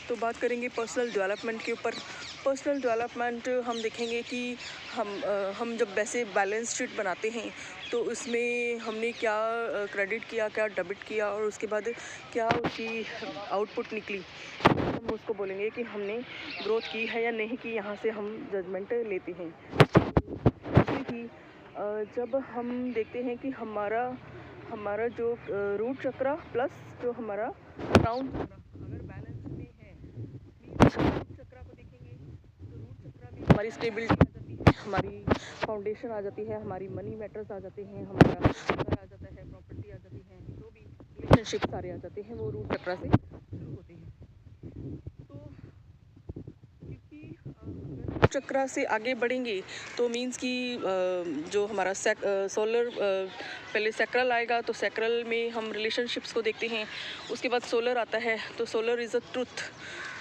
तो बात करेंगे पर्सनल डेवलपमेंट के ऊपर। पर्सनल डेवलपमेंट हम देखेंगे कि हम जब वैसे बैलेंस शीट बनाते हैं तो उसमें हमने क्या क्रेडिट किया, क्या डेबिट किया और उसके बाद क्या उसकी आउटपुट निकली, हम उसको बोलेंगे कि हमने ग्रोथ की है या नहीं की, यहाँ से हम जजमेंट लेते हैं। जैसे कि जब हम देखते हैं कि हमारा जो रूट चक्रा प्लस जो हमारा क्राउन चक्रा अगर बैलेंस में है, रूट चक्रा को देखेंगे तो रूट चक्रा में हमारी स्टेबिलिटी आ जाती है, हमारी फाउंडेशन आ जाती है, हमारी मनी मैटर्स आ जाते हैं, हमारा घर आ जाता है, प्रॉपर्टी आ जाती है, जो भी रिलेशनशिप सारे आ जाते हैं वो रूट चक्रा से शुरू होते हैं। तो क्योंकि चक्रा से आगे बढ़ेंगे तो मींस कि जो हमारा सोलर पहले सैक्रल आएगा तो सैक्रल में हम रिलेशनशिप्स को देखते हैं, उसके बाद सोलर आता है तो सोलर इज़ अ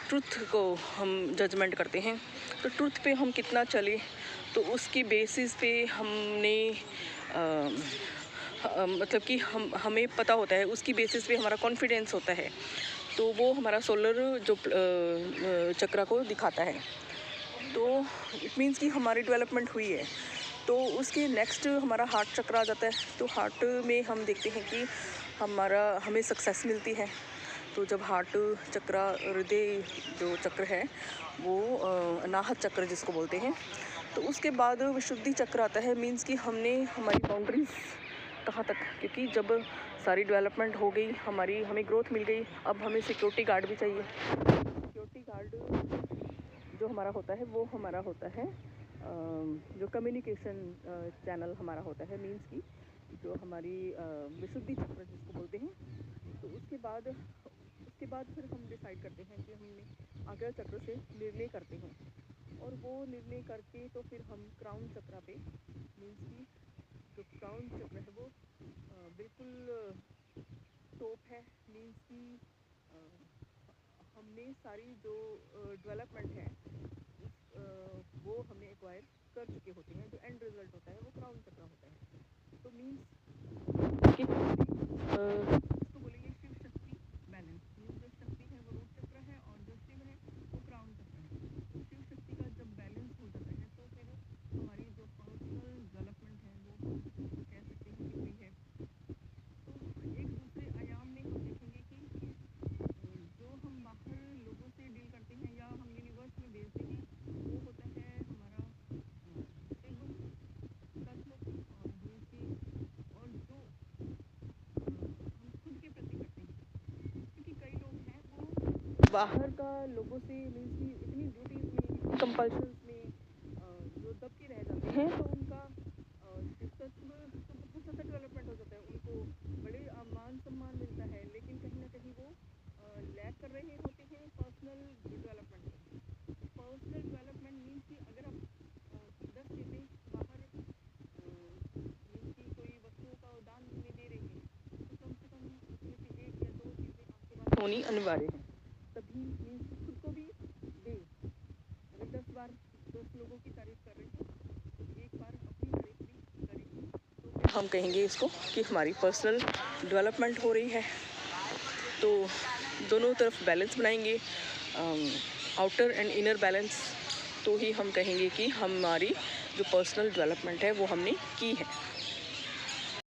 ट्रुथ को हम जजमेंट करते हैं। तो ट्रुथ पे हम कितना चले तो उसकी बेसिस पे हमने मतलब कि हमें पता होता है, उसकी बेसिस पे हमारा कॉन्फिडेंस होता है, तो वो हमारा सोलर जो चक्रा को दिखाता है। तो इट मीन्स कि हमारी डेवलपमेंट हुई है। तो उसके नेक्स्ट हमारा हार्ट चक्र आ जाता है। तो हार्ट में हम देखते हैं कि हमें सक्सेस मिलती है। तो जब हार्ट चक्र, हृदय जो चक्र है वो अनाहत चक्र जिसको बोलते हैं, तो उसके बाद विशुद्धि चक्र आता है। मीन्स कि हमने हमारी बाउंड्रीज कहाँ तक, क्योंकि जब सारी डेवलपमेंट हो गई, हमें ग्रोथ मिल गई, अब हमें सिक्योरिटी गार्ड भी चाहिए। सिक्योरिटी गार्ड जो हमारा होता है वो हमारा होता है जो कम्युनिकेशन चैनल हमारा होता है। मीन्स की जो हमारी विशुद्धि चक्र जिसको बोलते हैं। तो उसके बाद फिर हम डिसाइड करते हैं कि हमने आज्ञा चक्र से निर्णय करते हैं, और वो निर्णय करके तो फिर हम क्राउन चक्र पे, मीन्स की जो क्राउन चक्र है वो बिल्कुल टॉप है। मीन्स की हमने सारी जो डेवलपमेंट है वो हमने एक्वायर कर चुके होते हैं। जो एंड रिजल्ट होता है वो क्राउन चक्र होता है। तो मीन्स कि इसको बोलेंगे शिव शक्ति बैलेंस। मीन्स जो शक्ति है वो रूट चक्र है और जो शिव है वो क्राउन चक्र है। तो शिव शक्ति का जब बैलेंस हो जाता है तो फिर हमारी जो पर्सनल डेवलपमेंट है वो कह सकते हैं कि हुई है। तो एक दूसरे आयाम में हम देखेंगे कि जो हम बाहर लोगों से डील करते हैं या हम यूनिवर्स में भेजते हैं वो होता है हमारा स्टेबल तत्व और दूसरी, और जो हम खुद के प्रति करते हैं। क्योंकि कई लोग हैं वो बाहर का लोगों से मीन्स की इतनी ड्यूटीज में, इतनी कंपल्शंस में जो दब के रह जाते हैं, तो उनका तत्व तो बहुत ज़्यादा डेवलपमेंट हो जाता है, उनको बड़े मान सम्मान मिलता है, लेकिन कहीं ना कहीं वो लैक कर रहे होते हैं पर्सनल डेवलपमेंट में। पर्सनल डेवलपमेंट मीन्स कि अगर आप 10 चीज़ें बाहर मीन्स की कोई वस्तुओं का दान में दे रहे हैं, तो कम से कम उसमें से 1 या 2 चीज़ें आपके पास होनी अनिवार्य है, तभी मीन्स खुद को भी दे। अगर 10 बार 10 लोगों की तारीफ कर रहे हैं तो एक बार अपनी तारीफ भी करेंगे, तो हम कहेंगे इसको कि हमारी पर्सनल डेवलपमेंट हो रही है। तो दोनों तरफ बैलेंस बनाएंगे, आउटर एंड इनर बैलेंस, तो ही हम कहेंगे कि हमारी जो पर्सनल डेवलपमेंट है वो हमने की है।